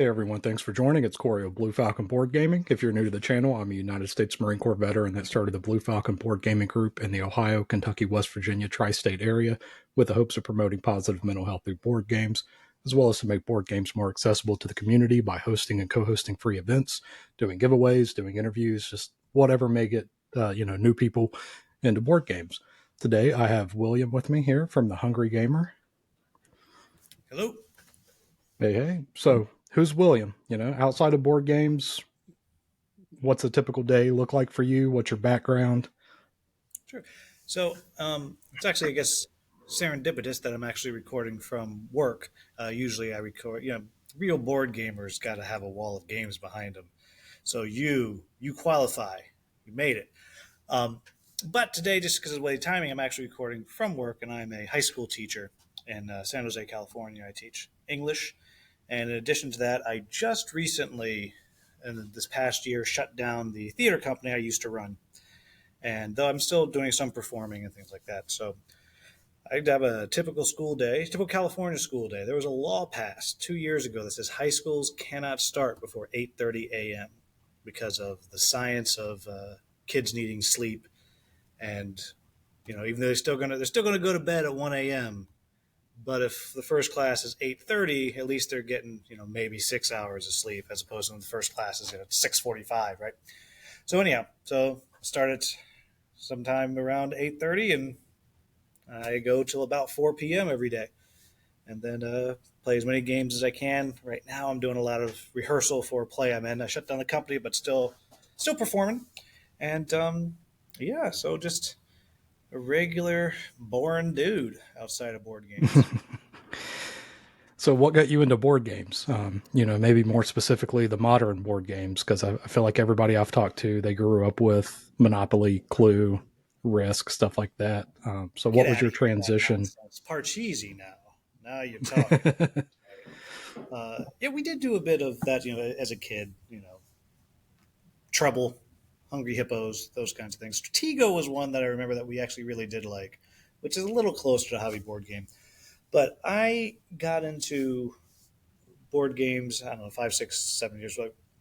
Hey everyone, thanks for joining. It's Corey of Blue Falcon Board Gaming. If you're new to the channel, I'm a United States Marine Corps veteran that started the Blue Falcon Board Gaming Group in the Ohio, Kentucky, West Virginia tri-state area with the hopes of promoting positive mental health through board games, as well as to make board games more accessible to the community by hosting and co-hosting free events, doing giveaways, doing interviews, just whatever may get new people into board games. Today I have William with me here from the Hungry Gamer. Hello. Hey, hey. So, who's William? Outside of board games, what's a typical day look like for you? What's your background? Sure. So it's actually, I guess, serendipitous that I'm actually recording from work. Usually I record, real board gamers got to have a wall of games behind them. So you qualify. You made it. Um, but today, just because of the way the timing, I'm actually recording from work, and I'm a high school teacher in San Jose, California. I teach English. And in addition to that, I just recently, in this past year, shut down the theater company I used to run. And though I'm still doing some performing and things like that, so I'd have a typical school day, typical California school day. There was a law passed 2 years ago that says high schools cannot start before 8:30 a.m. because of the science of kids needing sleep, and even though they're still gonna go to bed at 1 a.m. But if the first class is 8:30, at least they're getting maybe 6 hours of sleep as opposed to the first class is at 6:45, right? So anyhow, so started sometime around 8:30, and I go till about 4 p.m. every day, and then play as many games as I can. Right now, I'm doing a lot of rehearsal for a play I'm in. I shut down the company, but still performing, and yeah, so just a regular boring dude outside of board games. So, what got you into board games? Maybe more specifically the modern board games, because I feel like everybody I've talked to, they grew up with Monopoly, Clue, Risk, stuff like that. So, Get what was out your of here with that transition? nonsense. Parcheesi now. Now you're talking. Yeah, we did do a bit of that, as a kid. Trouble, Hungry Hippos, those kinds of things. Stratego was one that I remember that we actually really did like, which is a little closer to a hobby board game. But I got into board games, I don't know, 5, 6, 7 years,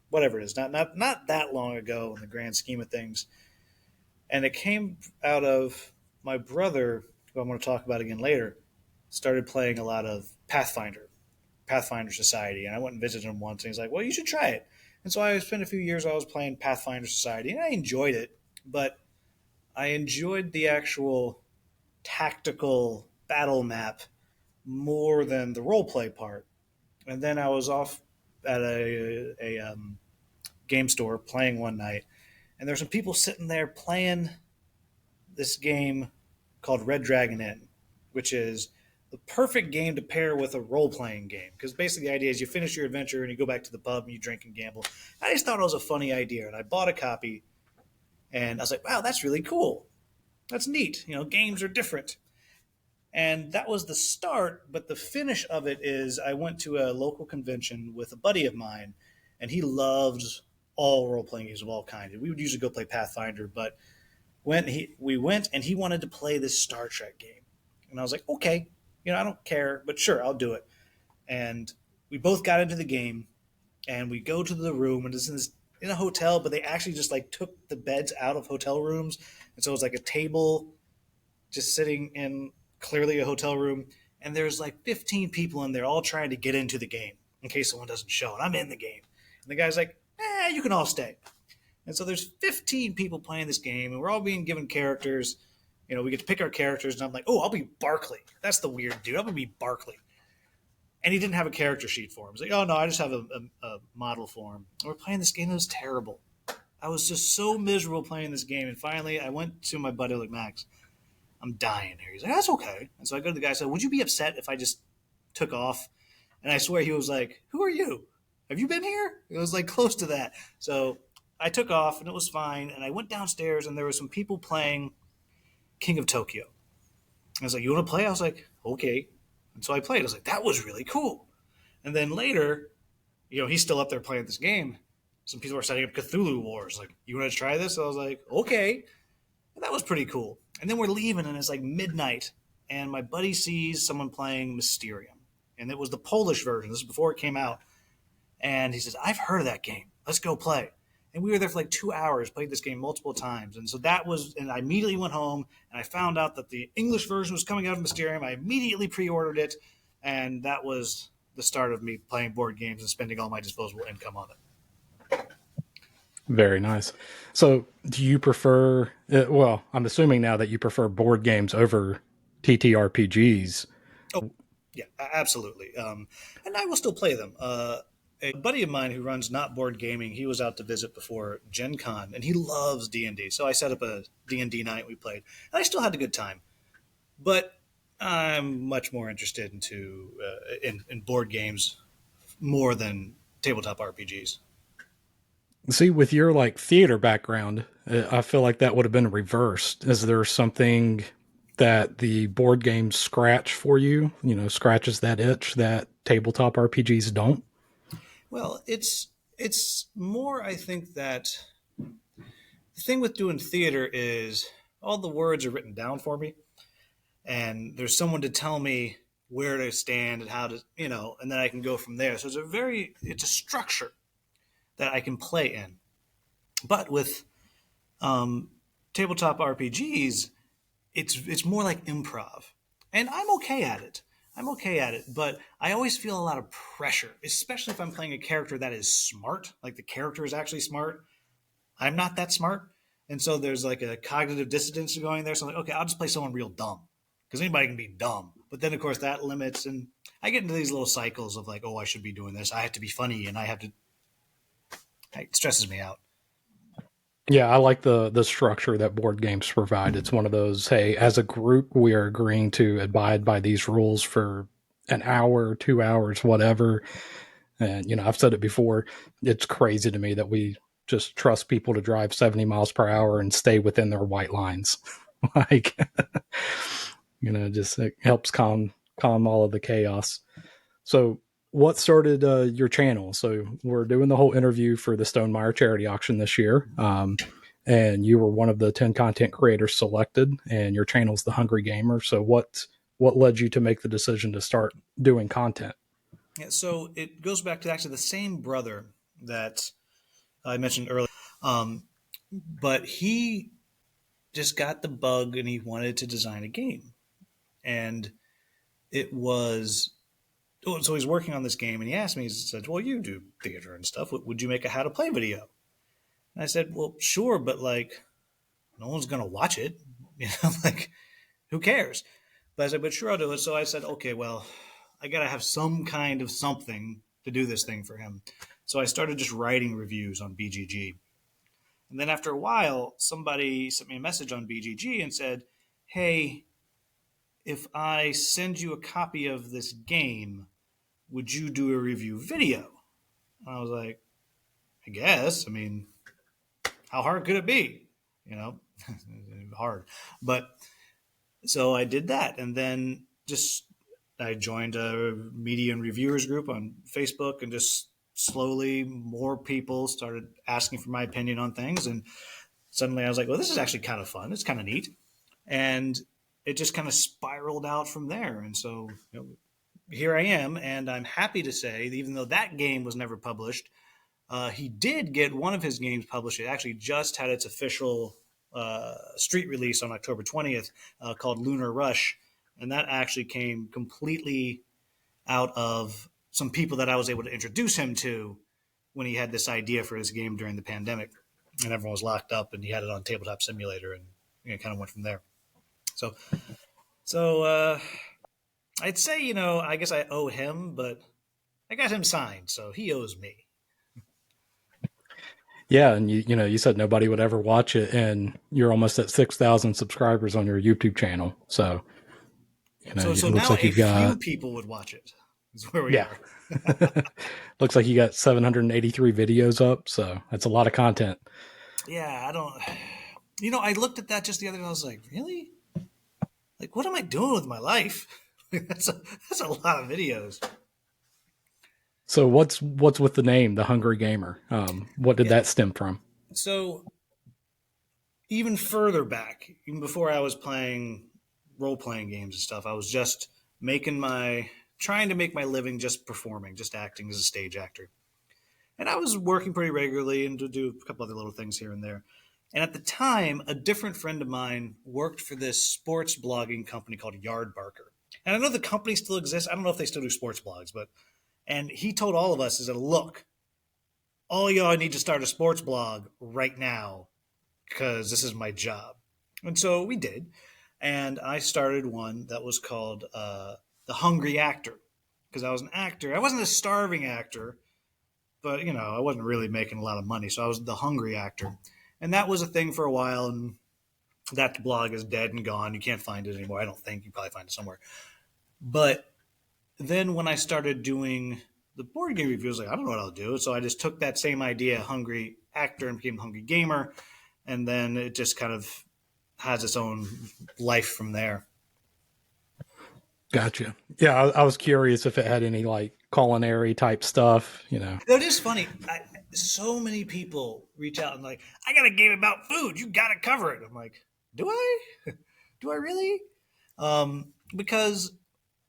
whatever it is, not that long ago in the grand scheme of things. And it came out of my brother, who I'm going to talk about again later, started playing a lot of Pathfinder Society. And I went and visited him once, and he's like, well, you should try it. And so I spent a few years I was playing Pathfinder Society, and I enjoyed it, but I enjoyed the actual tactical battle map more than the role play part. And then I was off at a game store playing one night, and there's some people sitting there playing this game called Red Dragon Inn, which is the perfect game to pair with a role playing game. Because basically, the idea is you finish your adventure and you go back to the pub and you drink and gamble. I just thought it was a funny idea, and I bought a copy, and I was like, wow, that's really cool. That's neat. Games are different. And that was the start, but the finish of it is I went to a local convention with a buddy of mine, and he loved all role playing games of all kinds. We would usually go play Pathfinder, but we went and he wanted to play this Star Trek game. And I was like, okay, I don't care, but sure, I'll do it. And we both got into the game, and we go to the room, and in a hotel, but they actually just like took the beds out of hotel rooms. And so it was like a table just sitting in clearly a hotel room, and there's like 15 people in there all trying to get into the game in case someone doesn't show, and I'm in the game. And the guy's like, you can all stay. And so there's 15 people playing this game, and we're all being given characters. We get to pick our characters, and I'm like, oh, I'll be Barkley. That's the weird dude. I'm going to be Barkley. And he didn't have a character sheet for him. He's like, oh, no, I just have a model for him. And we're playing this game. It was terrible. I was just so miserable playing this game. And finally, I went to my buddy, like, Max, I'm dying here. He's like, that's okay. And so I go to the guy and said, would you be upset if I just took off? And I swear he was like, who are you? Have you been here? It was like close to that. So I took off, and it was fine. And I went downstairs, and there were some people playing King of Tokyo. I was like, you want to play? I was like, okay. And so I played. I was like, that was really cool. And then later, he's still up there playing this game. Some people are setting up Cthulhu Wars. Like, you want to try this? I was like, okay. And that was pretty cool. And then we're leaving, and it's like midnight. And my buddy sees someone playing Mysterium. And it was the Polish version. This is before it came out. And he says, I've heard of that game. Let's go play. And we were there for like 2 hours, played this game multiple times. And so and I immediately went home and I found out that the English version was coming out of Mysterium. I immediately pre-ordered it. And that was the start of me playing board games and spending all my disposable income on it. Very nice. So, do you prefer? Well, I'm assuming now that you prefer board games over TTRPGs. Oh, yeah, absolutely. And I will still play them. A buddy of mine who runs Not Board Gaming, he was out to visit before Gen Con, and he loves D&D. So I set up a D&D night, we played. And I still had a good time. But I'm much more interested in board games more than tabletop RPGs. See, with your like theater background, I feel like that would have been reversed. Is there something that the board games scratch for you? You know, scratches that itch that tabletop RPGs don't. Well, it's more, I think, that the thing with doing theater is all the words are written down for me, and there's someone to tell me where to stand and how to, and then I can go from there. So it's a structure that I can play in. But with tabletop RPGs, it's more like improv, and I'm okay at it. But I always feel a lot of pressure, especially if I'm playing a character that is smart. Like the character is actually smart. I'm not that smart, and so there's like a cognitive dissonance going there. So I'm like, okay, I'll just play someone real dumb because anybody can be dumb. But then of course that limits, and I get into these little cycles of like, oh, I should be doing this. I have to be funny, and it stresses me out. Yeah, I like the structure that board games provide. It's one of those, hey, as a group, we are agreeing to abide by these rules for an hour, 2 hours, whatever. And I've said it before. It's crazy to me that we just trust people to drive 70 miles per hour and stay within their white lines. Like, just it helps calm all of the chaos. So, what started your channel? So, we're doing the whole interview for the Stonemaier Charity Auction this year. And you were one of the 10 content creators selected, and your channel's The Hungry Gamer. So, what led you to make the decision to start doing content? Yeah, so it goes back to actually the same brother that I mentioned earlier. Um, but he just got the bug and he wanted to design a game. And it was, so he's working on this game and he asked me, he said, well, you do theater and stuff. Would you make a how to play video? And I said, well, sure, but like, no one's going to watch it. Like, who cares? But I said, but sure, I'll do it. So I said, okay, well, I got to have some kind of something to do this thing for him. So I started just writing reviews on BGG. And then after a while, somebody sent me a message on BGG and said, hey, if I send you a copy of this game, would you do a review video? And I was like, I guess. I mean, how hard could it be? Hard. But so I did that. And then I joined a media and reviewers group on Facebook, and just slowly more people started asking for my opinion on things. And suddenly I was like, well, this is actually kind of fun. It's kind of neat. And it just kind of spiraled out from there. And so here I am. And I'm happy to say, even though that game was never published, he did get one of his games published. It actually just had its official street release on October 20th called Lunar Rush. And that actually came completely out of some people that I was able to introduce him to when he had this idea for his game during the pandemic. And everyone was locked up, and he had it on Tabletop Simulator, and kind of went from there. So I'd say, I guess I owe him, but I got him signed, so he owes me. Yeah, and you said nobody would ever watch it, and you're almost at 6,000 subscribers on your YouTube channel. So So it looks now like a you've got few people would watch it. Is where we yeah. are. Looks like you got 783 videos up, so that's a lot of content. Yeah, I don't. I looked at that just the other day. I was like, really? Like, what am I doing with my life? that's a lot of videos. So what's with the name, The Hungry Gamer? What did Yeah. that stem from? So even further back, even before I was playing role-playing games and stuff, I was just trying to make my living just performing, just acting as a stage actor. And I was working pretty regularly and to do a couple other little things here and there. And at the time, a different friend of mine worked for this sports blogging company called Yardbarker. And I know the company still exists. I don't know if they still do sports blogs, but and he told all of us, is that look, all y'all need to start a sports blog right now because this is my job. And so we did. And I started one that was called The Hungry Actor because I was an actor. I wasn't a starving actor, but I wasn't really making a lot of money. So I was the hungry actor. And that was a thing for a while. And that blog is dead and gone. You can't find it anymore. I don't think. You probably find it somewhere. But then when I started doing the board game reviews, like, I don't know what I'll do. So I just took that same idea, hungry actor, and became hungry gamer. And then it just kind of has its own life from there. Gotcha. Yeah, I was curious if it had any like culinary type stuff, you know. It is funny. So many people reach out and like, I got a game about food. You got to cover it. I'm like, do I? Do I really? Because,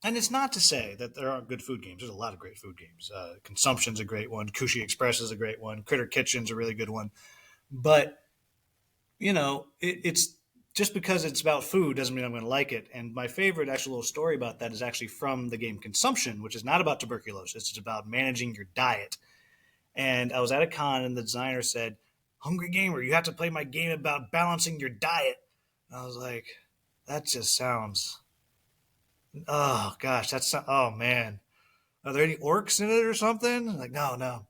and it's not to say that there aren't good food games. There's a lot of great food games. Consumption's a great one. Kushi Express is a great one. Critter Kitchen's a really good one. But it's just because it's about food doesn't mean I'm going to like it. And my favorite actual little story about that is actually from the game Consumption, which is not about tuberculosis. It's about managing your diet. And I was at a con and the designer said, Hungry Gamer, you have to play my game about balancing your diet. And I was like, that just sounds, oh gosh, oh man. Are there any orcs in it or something? Like, no.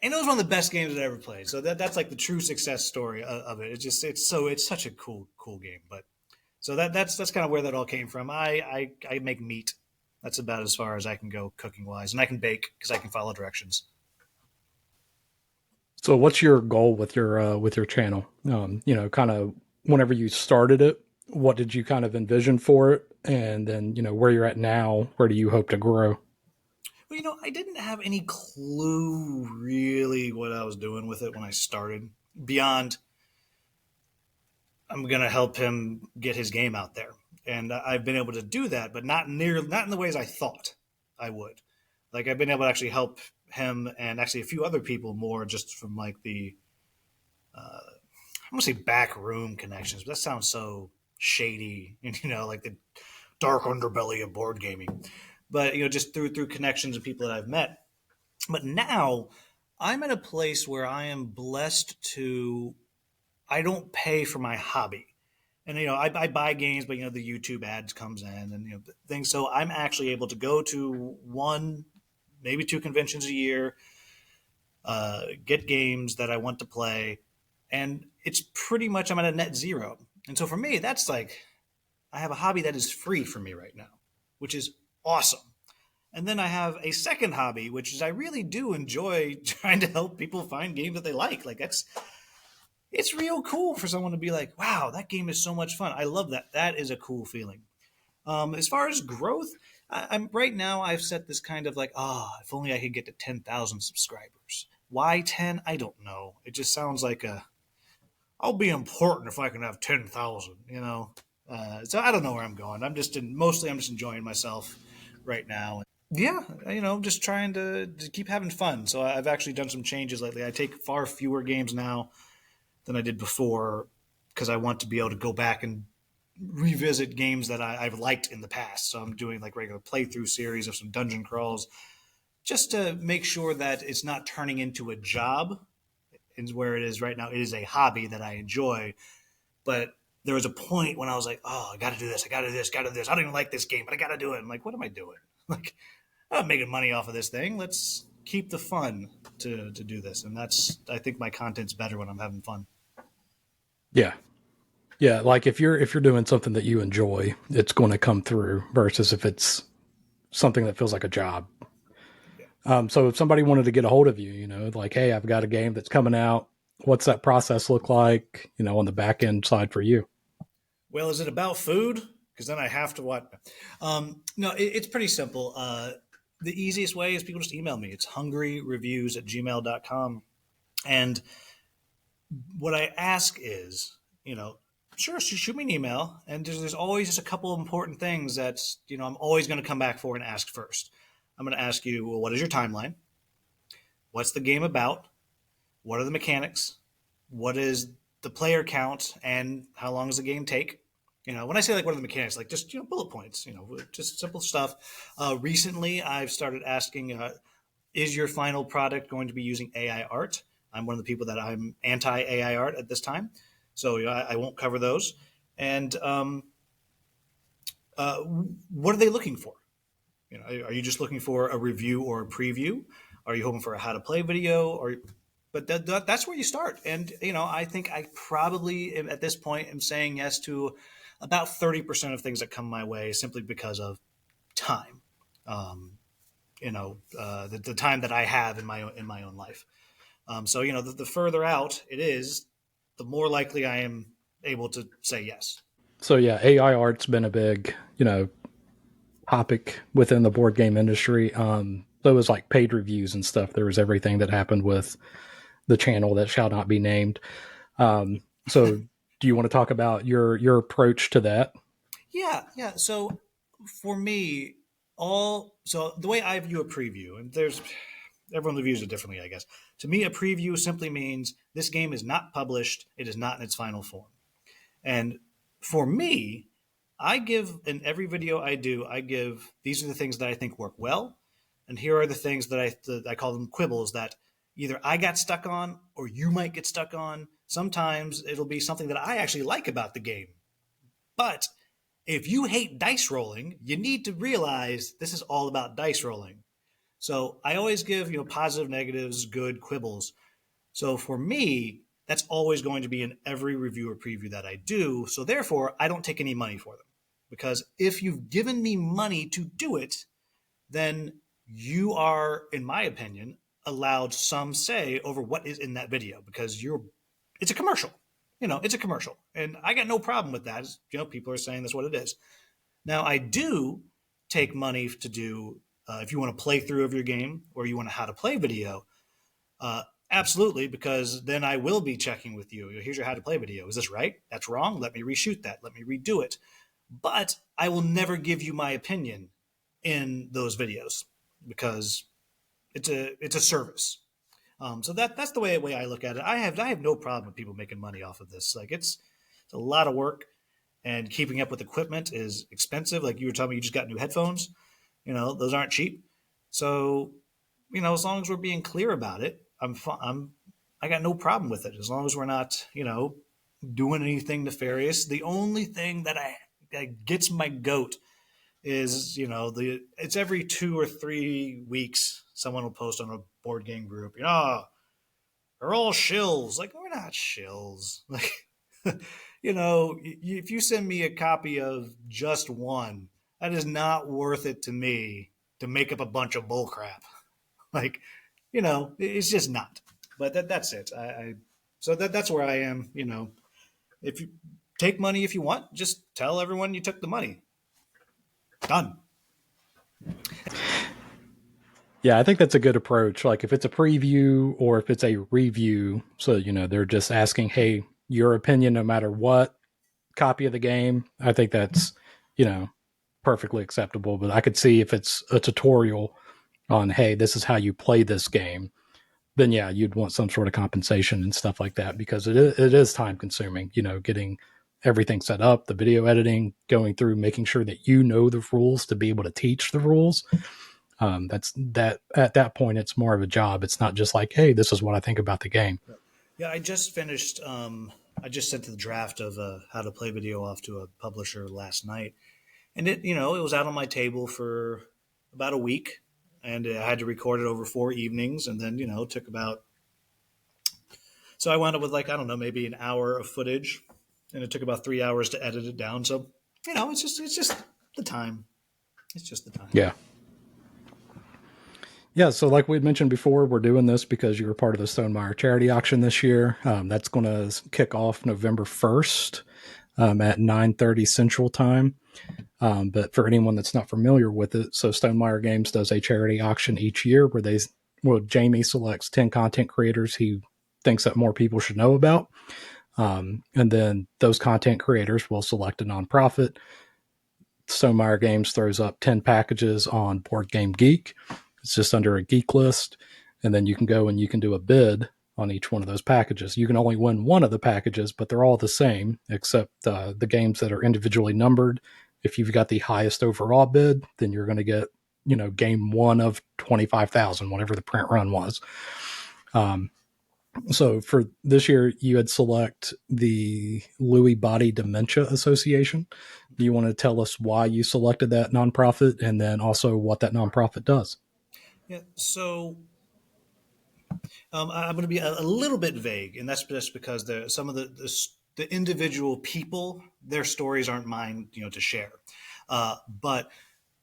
And it was one of the best games I ever played. So that's like the true success story of it. It's such a cool game. But so that's kind of where that all came from. I make meat. That's about as far as I can go cooking wise, and I can bake because I can follow directions. So what's your goal with your channel? Kind of whenever you started it, what did you kind of envision for it? And then, where you're at now, where do you hope to grow? Well, I didn't have any clue really what I was doing with it when I started. Beyond, I'm going to help him get his game out there, and I've been able to do that, but not in the ways I thought I would. Like I've been able to actually help him and actually a few other people more just from like the I'm gonna say back room connections, but that sounds so shady, and like the dark underbelly of board gaming. But just through connections and people that I've met. But now I'm at a place where I am blessed to. I don't pay for my hobby, and I buy games, but the YouTube ads comes in and things. So I'm actually able to go to one, maybe two conventions a year, get games that I want to play, and it's pretty much I'm at a net zero. And so for me, that's like I have a hobby that is free for me right now, which is awesome. And then I have a second hobby, which is I really do enjoy trying to help people find games that they like. Like it's real cool for someone to be like, wow, that game is so much fun. I love that. That is a cool feeling. As far as growth, I'm right now. I've set this kind of like, if only I could get to 10,000 subscribers. Why 10? I don't know. It just sounds like I'll be important if I can have 10,000. So I don't know where I'm going. Mostly I'm just enjoying myself right now. Yeah, just trying to keep having fun. So I've actually done some changes lately. I take far fewer games now than I did before because I want to be able to go back and revisit games that I've liked in the past. So I'm doing like regular playthrough series of some dungeon crawls just to make sure that it's not turning into a job. And where it is right now, it is a hobby that I enjoy. But there was a point when I was like, I got to do this. I got to do this. Got to do this. I don't even like this game, but I got to do it. I'm like, what am I doing? Like, I'm not making money off of this thing. Let's keep the fun to do this. And I think my content's better when I'm having fun. Yeah. Yeah, like if you're doing something that you enjoy, it's going to come through versus if it's something that feels like a job. Yeah. So if somebody wanted to get a hold of you, like, hey, I've got a game that's coming out. What's that process look like, on the back end side for you? Well, is it about food? Because then I have to what? No, it's pretty simple. The easiest way is people just email me. It's hungryreviews@gmail.com. And what I ask is, sure, shoot me an email. And there's always just a couple of important things that's, I'm always going to come back for and ask first. I'm going to ask you, well, what is your timeline? what's the game about? What are the mechanics? What is the player count, and how long does the game take? When I say like what are the mechanics, like just bullet points, just simple stuff. Recently, I've started asking, is your final product going to be using AI art? I'm one of the people that I'm anti AI art at this time, so I won't cover those. And what are they looking for? Are you just looking for a review or a preview? Are you hoping for a how to play video? But that's where you start. And I think I probably at this point am saying yes to about 30% of things that come my way, simply because of time. The time that I have in my own life. So the further out it is, the more likely I am able to say yes. So yeah, AI art's been a big, topic within the board game industry. There was like paid reviews and stuff. There was everything that happened with the channel that shall not be named. So do you want to talk about your approach to that? Yeah. So for me, so the way I view a preview, and there's everyone views it differently, I guess. To me, a preview simply means this game is not published; it is not in its final form. And for me, I give in every video I do, I give these are the things that I think work well, and here are the things that I call them quibbles that either I got stuck on or you might get stuck on. Sometimes it'll be something that I actually like about the game, but if you hate dice rolling, you need to realize this is all about dice rolling. So I always give positive, negatives, good quibbles. So for me, that's always going to be in every review or preview that I do. So therefore, I don't take any money for them, because if you've given me money to do it, then you are, in my opinion, allowed some say over what is in that video, because it's a commercial. It's a commercial, and I got no problem with that. People are saying that's what it is. Now, I do take money to do, if you want a playthrough of your game or you want a how to play video, absolutely, because then I will be checking with you. Here's your how to play video. Is this right? That's wrong. Let me reshoot that. Let me redo it. But I will never give you my opinion in those videos, because it's a service. So that's the way I look at it. I have no problem with people making money off of this. Like it's a lot of work, and keeping up with equipment is expensive. Like you were telling me, you just got new headphones. Those aren't cheap. So as long as we're being clear about it, I got no problem with it, as long as we're not doing anything nefarious. The only thing that gets my goat is it's every 2 or 3 weeks someone will post on a board game group, they're all shills. Like, we're not shills. Like, if you send me a copy of just one, that is not worth it to me to make up a bunch of bullcrap. Like, it's just not. But that's it. So that's where I am. If you take money, if you want, just tell everyone you took the money. Done. Yeah, I think that's a good approach. Like if it's a preview or if it's a review, so they're just asking, "Hey, your opinion no matter what, copy of the game." I think that's, you know, perfectly acceptable, but I could see if it's a tutorial on, "Hey, this is how you play this game." Then yeah, you'd want some sort of compensation and stuff like that, because it is time consuming, getting everything set up, the video editing, going through, making sure that you know the rules to be able to teach the rules. That's that at that point, it's more of a job. It's not just like, hey, this is what I think about the game. Yeah, I just finished. I just sent the draft of a how to play video off to a publisher last night, and it was out on my table for about a week, and I had to record it over 4 evenings, and then it took about. So I wound up with, like, I don't know, maybe an hour of footage, and it took about 3 hours to edit it down. So it's just the time. It's just the time. Yeah. Yeah, so like we mentioned before, we're doing this because you were part of the Stonemaier Charity Auction this year. That's going to kick off November 1st at 9:30 Central Time. But for anyone that's not familiar with it, so Stonemaier Games does a charity auction each year where Jamie selects 10 content creators he thinks that more people should know about. And then those content creators will select a nonprofit. Stonemaier Games throws up 10 packages on Board Game Geek. It's just under a geek list. and then you can go and you can do a bid on each one of those packages. You can only win one of the packages, but they're all the same except the games that are individually numbered. If you've got the highest overall bid, then you're going to get, game one of 25,000, whatever the print run was. Um, so for this year, you had select the Lewy Body Dementia Association. Do you want to tell us why you selected that nonprofit and then also what that nonprofit does? Yeah. So I'm going to be a little bit vague, and that's just because some of the individual people, their stories aren't mine, to share. But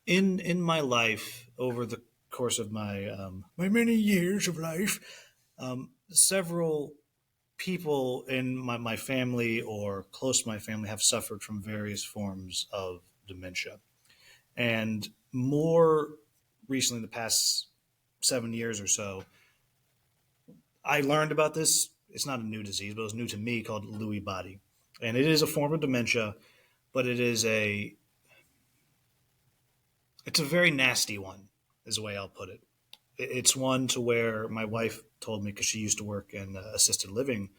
in my life, over the course of my many years of life, several people in my family or close to my family have suffered from various forms of dementia, and more recently, the past 7 years or so, I learned about this. It's not a new disease, but it was new to me, called Lewy body, and it is a form of dementia, but it's a very nasty one, is the way I'll put it. It's one to where my wife told me, because she used to work in assisted living.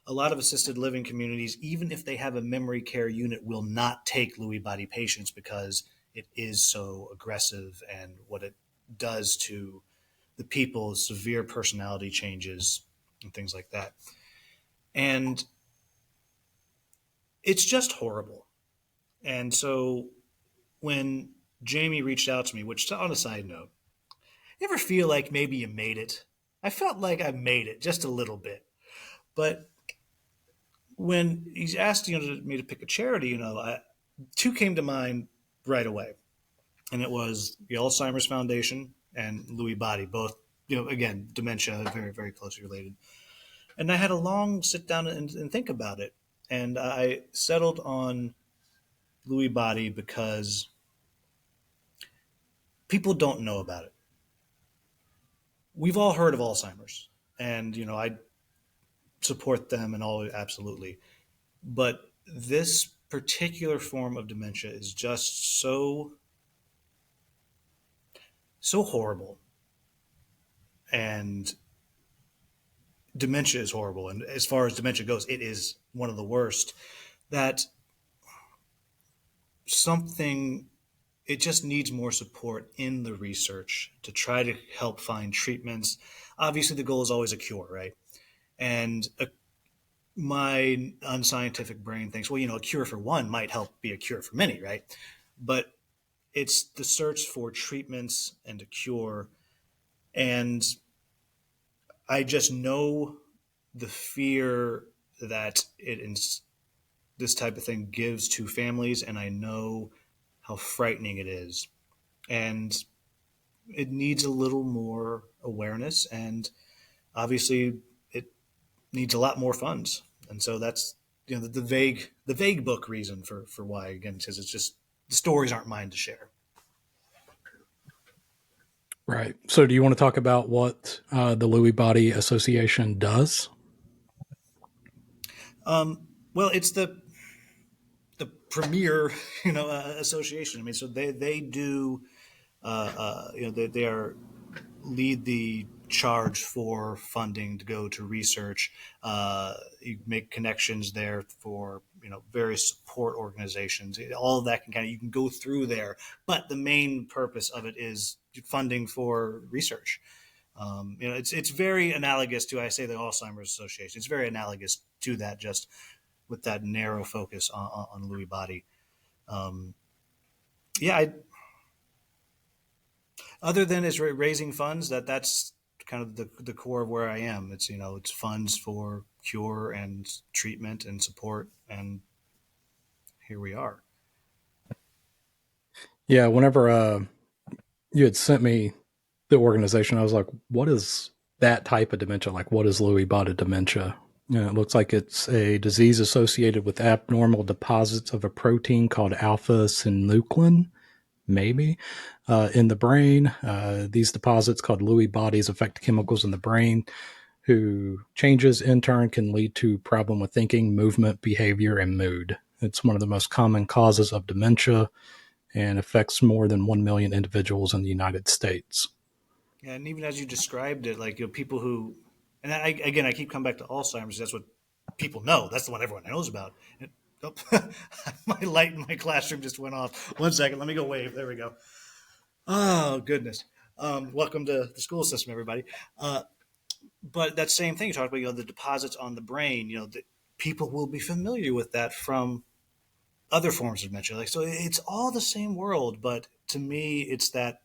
A lot of assisted living communities, even if they have a memory care unit, will not take Lewy body patients because it is so aggressive, and what it does to the people, severe personality changes and things like that. And it's just horrible. And so when Jamie reached out to me, which, on a side note, you ever feel like maybe you made it? I felt like I made it just a little bit. But when he's asked, me to pick a charity, two came to mind right away. And it was the Alzheimer's Foundation and Lewy Body, both, again, dementia, very, very closely related. And I had a long sit down and think about it. And I settled on Lewy Body because people don't know about it. We've all heard of Alzheimer's, and I support them and all, absolutely. But this particular form of dementia is just so horrible, and dementia is horrible. And as far as dementia goes, it is one of the worst. That something it just needs more support in the research to try to help find treatments. Obviously, the goal is always a cure, right? And my unscientific brain thinks, well, a cure for one might help be a cure for many, right? But it's the search for treatments and a cure. And I just know the fear that this type of thing gives to families, and I know how frightening it is. And it needs a little more awareness, and obviously it needs a lot more funds. And so that's the vague book reason for why, again, because it's just the stories aren't mine to share. Right. So, do you want to talk about what the Lewy Body Association does? Well, it's the premier association. I mean, so they do they are lead the charge for funding to go to research. You make connections there for various support organizations. All of that you can go through there, but the main purpose of it is funding for research. It's very analogous to, I say, the Alzheimer's Association. It's very analogous to that, just with that narrow focus on Lewy body. Um, yeah, other than is raising funds, that's kind of the core of where I am. It's funds for cure and treatment and support, and here we are. Yeah. Whenever you had sent me the organization, I was like, what is that type of dementia? Like, what is Lewy body dementia? It looks like it's a disease associated with abnormal deposits of a protein called alpha synuclein, maybe, in the brain. These deposits, called Lewy bodies, affect chemicals in the brain, who changes in turn can lead to problem with thinking, movement, behavior, and mood. It's one of the most common causes of dementia and affects more than 1 million individuals in the United States. Yeah, and even as you described it, like people who, and I keep coming back to Alzheimer's. That's what people know. That's the one everyone knows about. And, oh, my light in my classroom just went off. 1 second, let me go wave. There we go. Oh goodness. Welcome to the school system, everybody. But that same thing you talked about, the deposits on the brain. People will be familiar with that from other forms of dementia. Like, so it's all the same world, but to me, it's that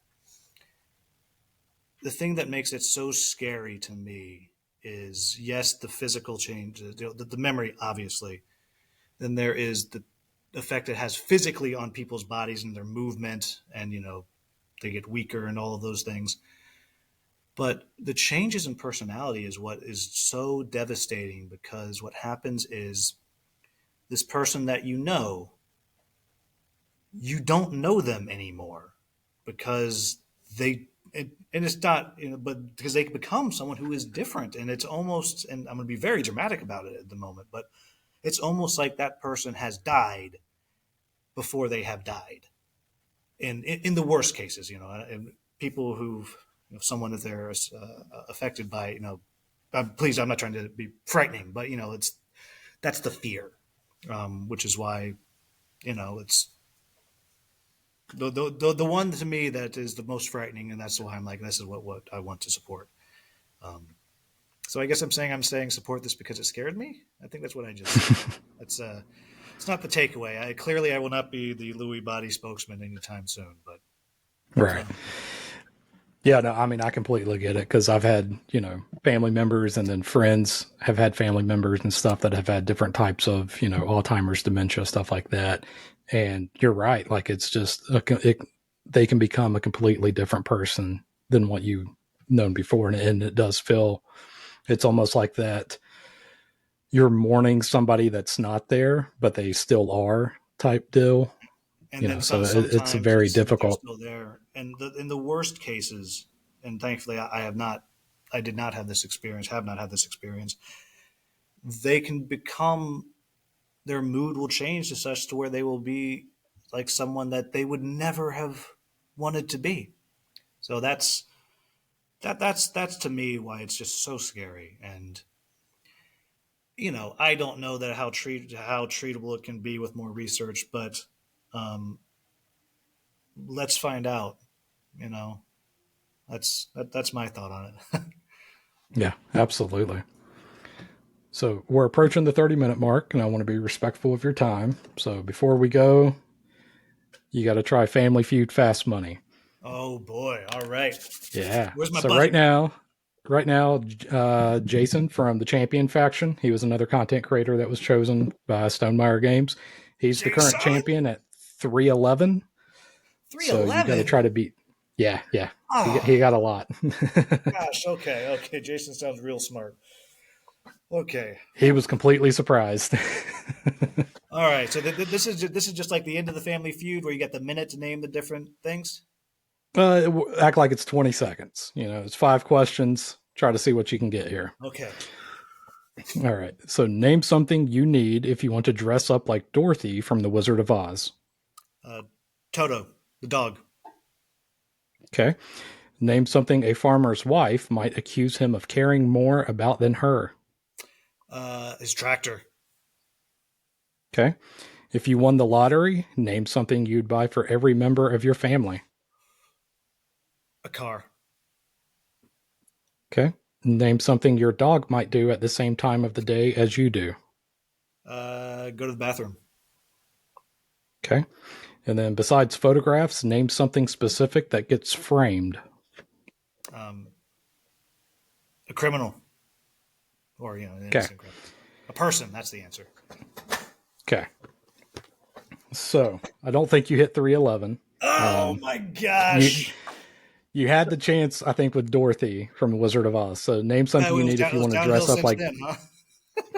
the thing that makes it so scary to me is, yes, the physical change, the memory, obviously. Then there is the effect it has physically on people's bodies and their movement, and they get weaker and all of those things. But the changes in personality is what is so devastating, because what happens is this person that you don't know them anymore, because and it's not, but because they become someone who is different. And it's almost, and I'm going to be very dramatic about it at the moment, but it's almost like that person has died before they have died. In the worst cases, and people who've, someone if they're affected by, please, I'm not trying to be frightening, but that's the fear, which is why, it's the one to me that is the most frightening, and that's why I'm like, this is what I want to support. So I guess I'm saying support this because it scared me. I think that's what I just said. That's it's not the takeaway. I will not be the Lewy Body spokesman anytime soon, but Right. Yeah, no, I mean, I completely get it, because I've had, family members, and then friends have had family members and stuff that have had different types of, Alzheimer's, dementia, stuff like that. And you're right. Like, it's just, they can become a completely different person than what you've known before. And it does feel, it's almost like that you're mourning somebody that's not there, but they still are type deal. and then So it's sometimes very it's that they're difficult. still there. And in the worst cases, and thankfully I did not have this experience, have not had this experience. They can become, their mood will change to such to where they will be like someone that they would never have wanted to be. So that's to me why it's just so scary. And I don't know that how treatable it can be with more research, but um, let's find out. You know, that's my thought on it. Yeah, absolutely. So we're approaching the 30-minute mark, and I want to be respectful of your time. So before we go, you got to try Family Feud Fast Money. Oh boy! All right, Yeah. where's my So buzzer? right now, Jason from the Champion faction, he was another content creator that was chosen by Stonemaier Games. He's the current Jason, champion at 311. three So you got to try eleven. to beat. Yeah, yeah. Oh He got a lot. gosh. Okay. Jason sounds real smart. Okay. He was completely surprised. All right. So this is just like the end of the Family Feud, where you get the minute to name the different things. Act like it's 20 seconds. It's 5 questions. Try to see what you can get here. Okay. All right. So name something you need if you want to dress up like Dorothy from The Wizard of Oz. Uh, Toto, the dog. Okay. Name something a farmer's wife might accuse him of caring more about than her. His tractor. Okay. If you won the lottery, name something you'd buy for every member of your family. A car. Okay. Name something your dog might do at the same time of the day as you do. Go to the bathroom. Okay. And then besides photographs, name something specific that gets framed. Um, a criminal, or an Okay. innocent criminal. A person. That's the answer. Okay. So I don't think you hit 311. Oh my You gosh! you had the chance, I think, with Dorothy from The Wizard of Oz. So name Yeah, something you need if it you was want to downhill dress up since like then, huh?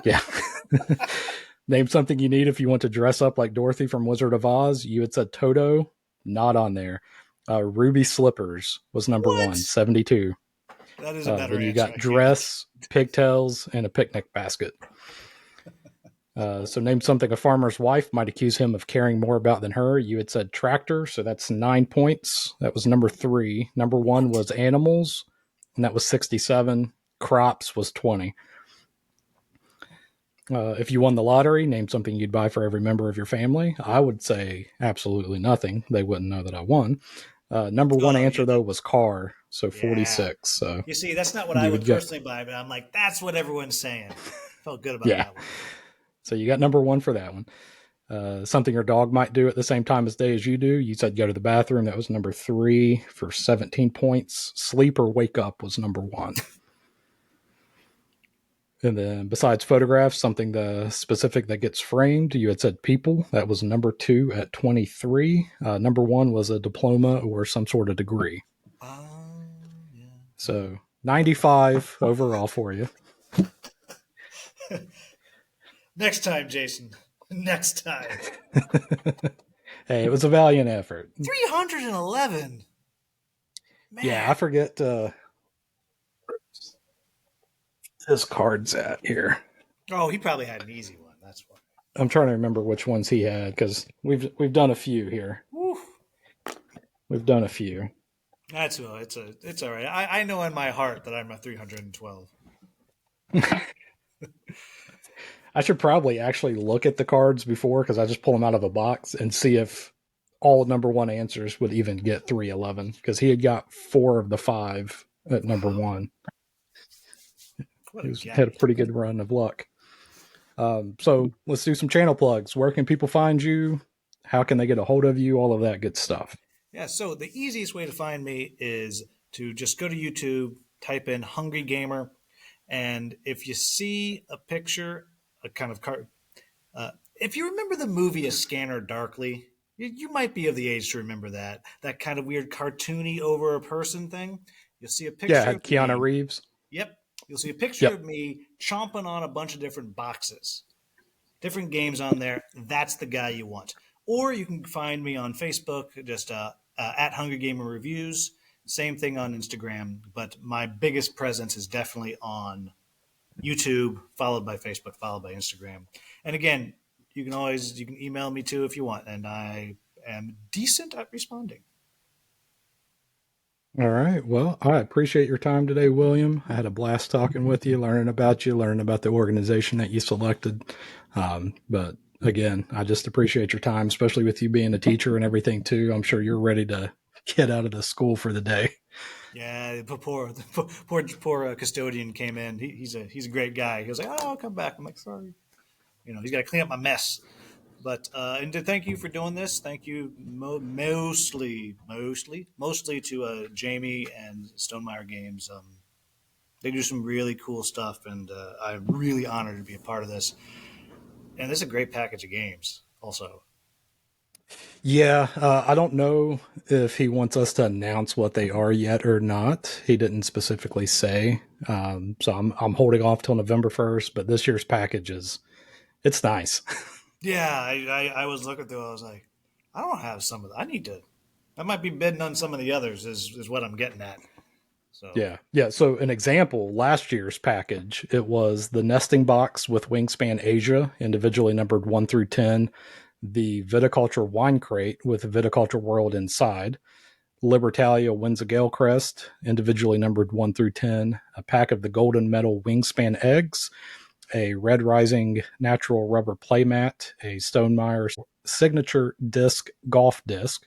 yeah. Name something you need if you want to dress up like Dorothy from Wizard of Oz. You had said Toto, not on there. Ruby slippers was number What? one, 72. That is a better Then you answer, got actually. dress, pigtails, and a picnic basket. So name something a farmer's wife might accuse him of caring more about than her. You had said tractor, so that's 9 points. That was number three. Number one What? was animals. and that was 67. Crops was 20. If you won the lottery, name something you'd buy for every member of your family. I would say absolutely nothing. They wouldn't know that I won. Number one Oh, answer you though was car, so yeah. 46. So You see, that's not what I you would would get, personally buy, but I'm like, that's what everyone's saying. Felt good about yeah. that one. So you got number one for that one. Something your dog might do at the same time of day as you do. You said go to the bathroom. That was number three for 17 points. Sleep or wake up was number one. And then besides photographs, something the specific that gets framed, you had said people. That was number two at 23. Number one was a diploma or some sort of degree. Yeah. So 95 overall for you. Next time, Jason. Next time. Hey, it was a valiant effort. 311. Yeah, Man. I forget his cards at here. Oh, he probably had an easy one. That's why. I'm trying to remember which ones he had because we've done a few here. Whew. We've done a few. That's well, it's all right. I know in my heart that I'm a 312. I should probably actually look at the cards before because I just pull them out of a box and see if all number one answers would even get 311 because he had got four of the five at number Wow. one. What He a had a guy. pretty good run of luck. So let's do some channel plugs. Where can people find you? How can they get a hold of you? All of that good stuff. Yeah, so the easiest way to find me is to just go to YouTube, type in Hungry Gamer, and if you see a picture, a kind of card, if you remember the movie A Scanner Darkly, you might be of the age to remember that kind of weird cartoony over a person thing. You'll see a Yeah, I picture had of Keanu me. Reeves. Yep, you'll see a picture Yep. of me chomping on a bunch of different boxes, different games on there. That's the guy you want. Or you can find me on Facebook, just at Hungry Gamer Reviews. Same thing on Instagram, but my biggest presence is definitely on YouTube, followed by Facebook, followed by Instagram. And again, you can email me too if you want, and I am decent at responding. All right. Well, I appreciate your time today, William. I had a blast talking with you, learning about the organization that you selected. But again, I just appreciate your time, especially with you being a teacher and everything too. I'm sure you're ready to get out of the school for the day. Yeah, poor custodian came in. He's a great guy. He was like, "Oh, I'll come back." I'm like, "Sorry." He's got to clean up my mess. But and to thank you for doing this. Thank you mostly to Jamie and Stonemaier Games. They do some really cool stuff, and I'm really honored to be a part of this. And this is a great package of games, also. Yeah, I don't know if he wants us to announce what they are yet or not. He didn't specifically say, so I'm holding off till November 1st. But this year's package it's nice. Yeah, I was looking through. I was like, I don't have some of. I need to. I might be bidding on some of the others. Is what I'm getting at. So Yeah. Yeah. So, an example last year's package, it was the nesting box with Wingspan Asia, individually numbered 1 through 10, the Viticulture Wine Crate with Viticulture World inside, Libertalia wins a Gale Crest, individually numbered 1 through 10, a pack of the Golden Medal Wingspan Eggs, a Red Rising Natural Rubber Playmat, a Stonemaier Signature Disc Golf Disc,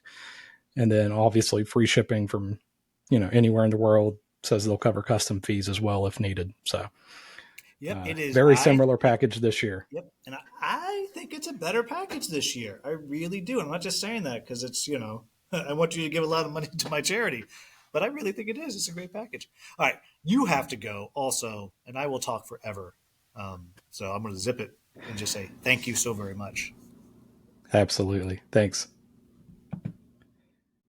and then obviously free shipping from anywhere in the world. Says they'll cover custom fees as well if needed. So yep, it is. very I similar think package this year. Yep, and I think it's a better package this year. I really do. I'm not just saying that because it's I want you to give a lot of money to my charity, but I really think it is. It's a great package. All right, you have to go also, and I will talk forever. So I'm going to zip it and just say thank you so very much. Absolutely. Thanks.